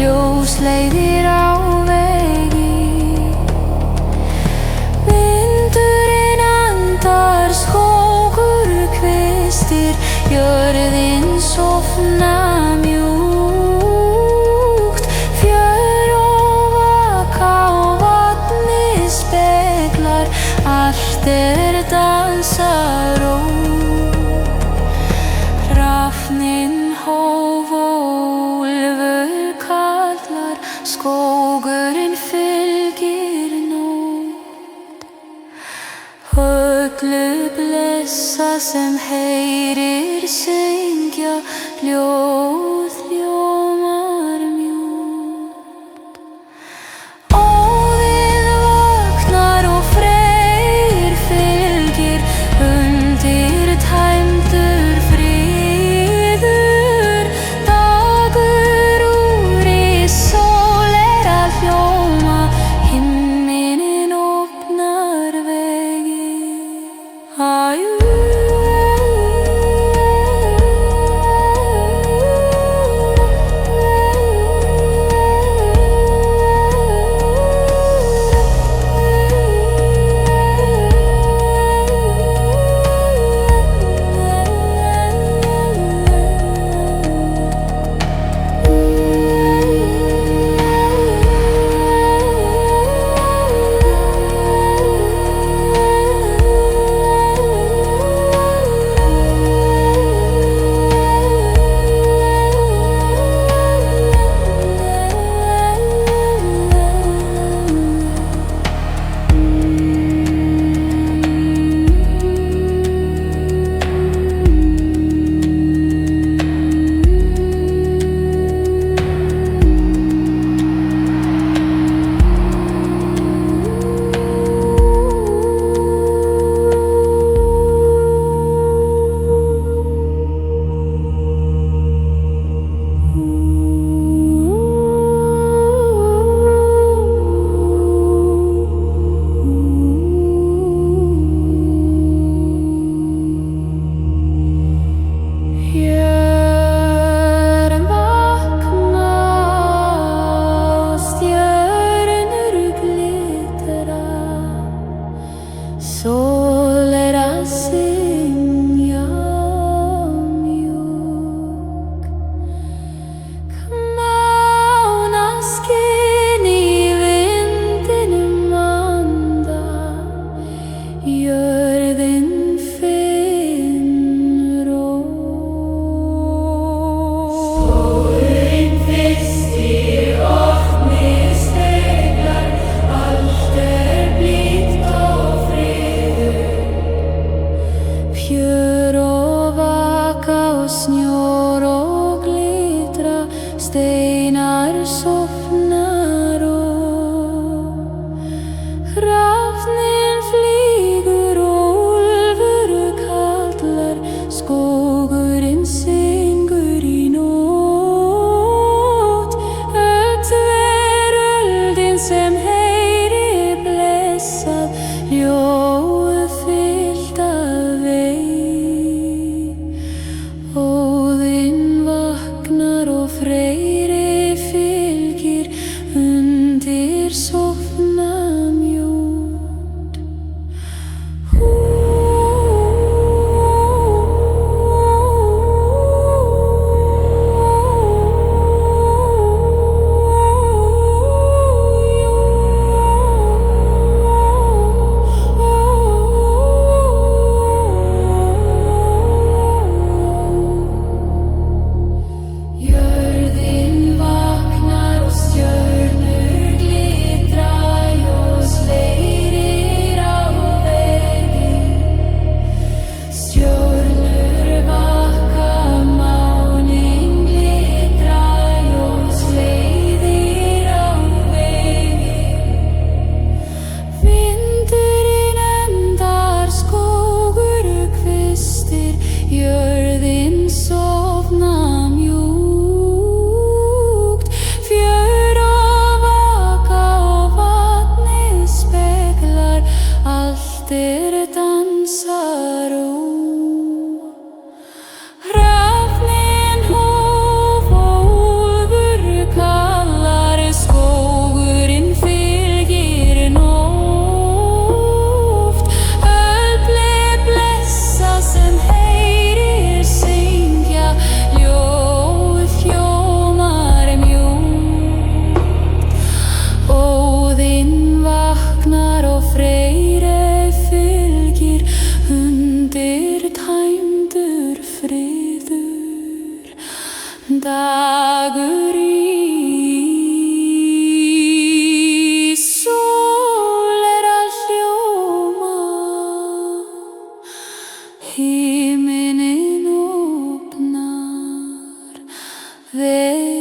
Ljósleiðir á vegi, vindurinn andar, skógur kvistir, jörðin sofna mjúkt, fjör og vaka og vatni speglar, allt dansaró. Hrafninn hóf og úlfur kallar, skógurinn fylgir nótt. Öllu blessa sem heyrir syngja, ljóð hljómar mjúkt. Óðinn vaknar og Freyr fylgir, undir tæmdur friður. Dagur úr í sól að hljóma, himinn opnar vegi. Sól að syngja mjúk, kmánaskinn í vindinum anda, jörðin finnur ró. Sólin fyrstir opnir speglar, allt blítt og fjör og vaka og snjór og glitra, steinar sofnar og hrafninn flýgur og úlfur kallar, skógurinn syngur í nótt. Öll veröldin sem heyrir blessað, ljóð fyllt af vegi. Óðinn vaknar og Freyri fylgir, undir sofna mjúkt. dagur í sól að hljóma, himinninn opnar vegi.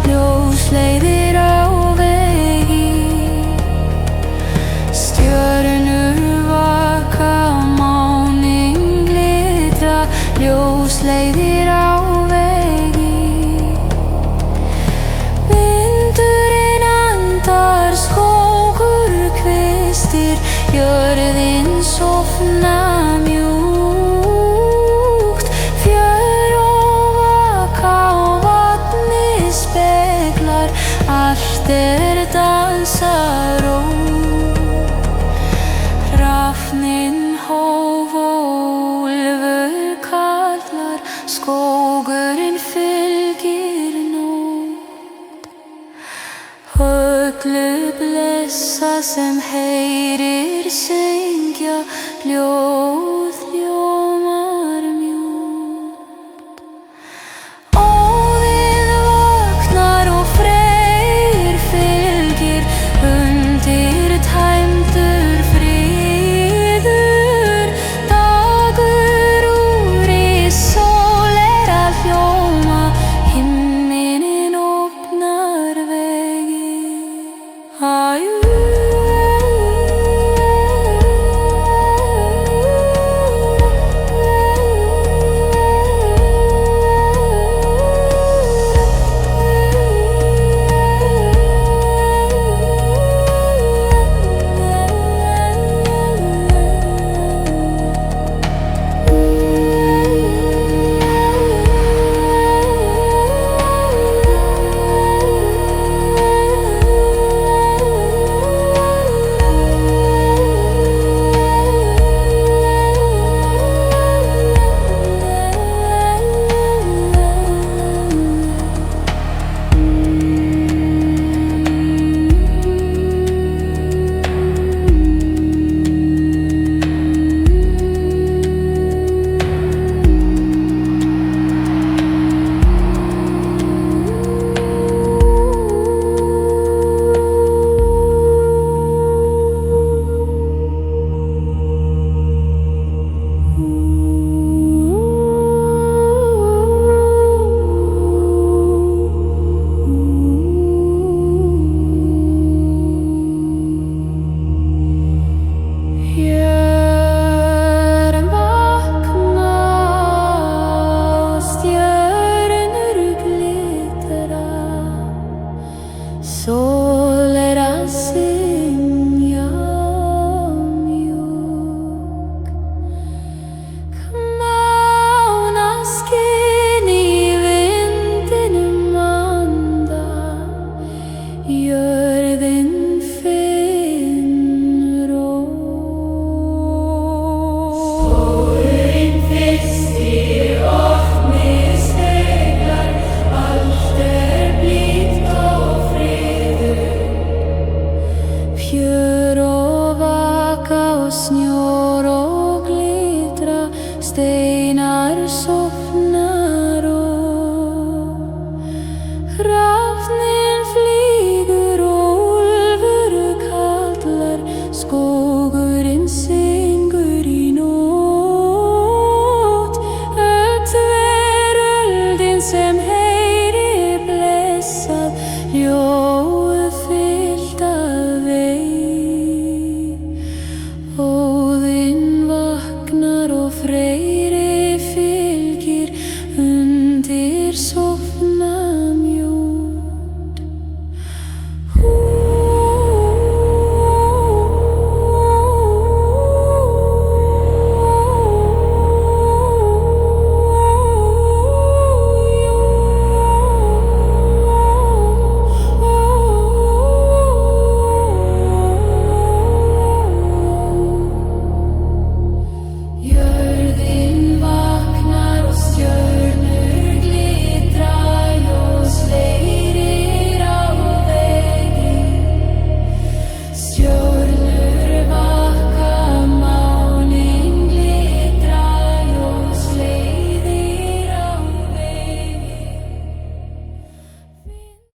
Ljósleiðir á vegi, stjörnur vaka, máninn glitra. Ljósleiðir á vegi, vindurinn andar, skógur kvistir, jörðin sofna mjúkt. Fjör og vaka og vatnið speglar, allt dansar hrafninn hóf og úlfur kallar, skógurinn fylgir nótt. Öllu blessa sem heyrir syngja,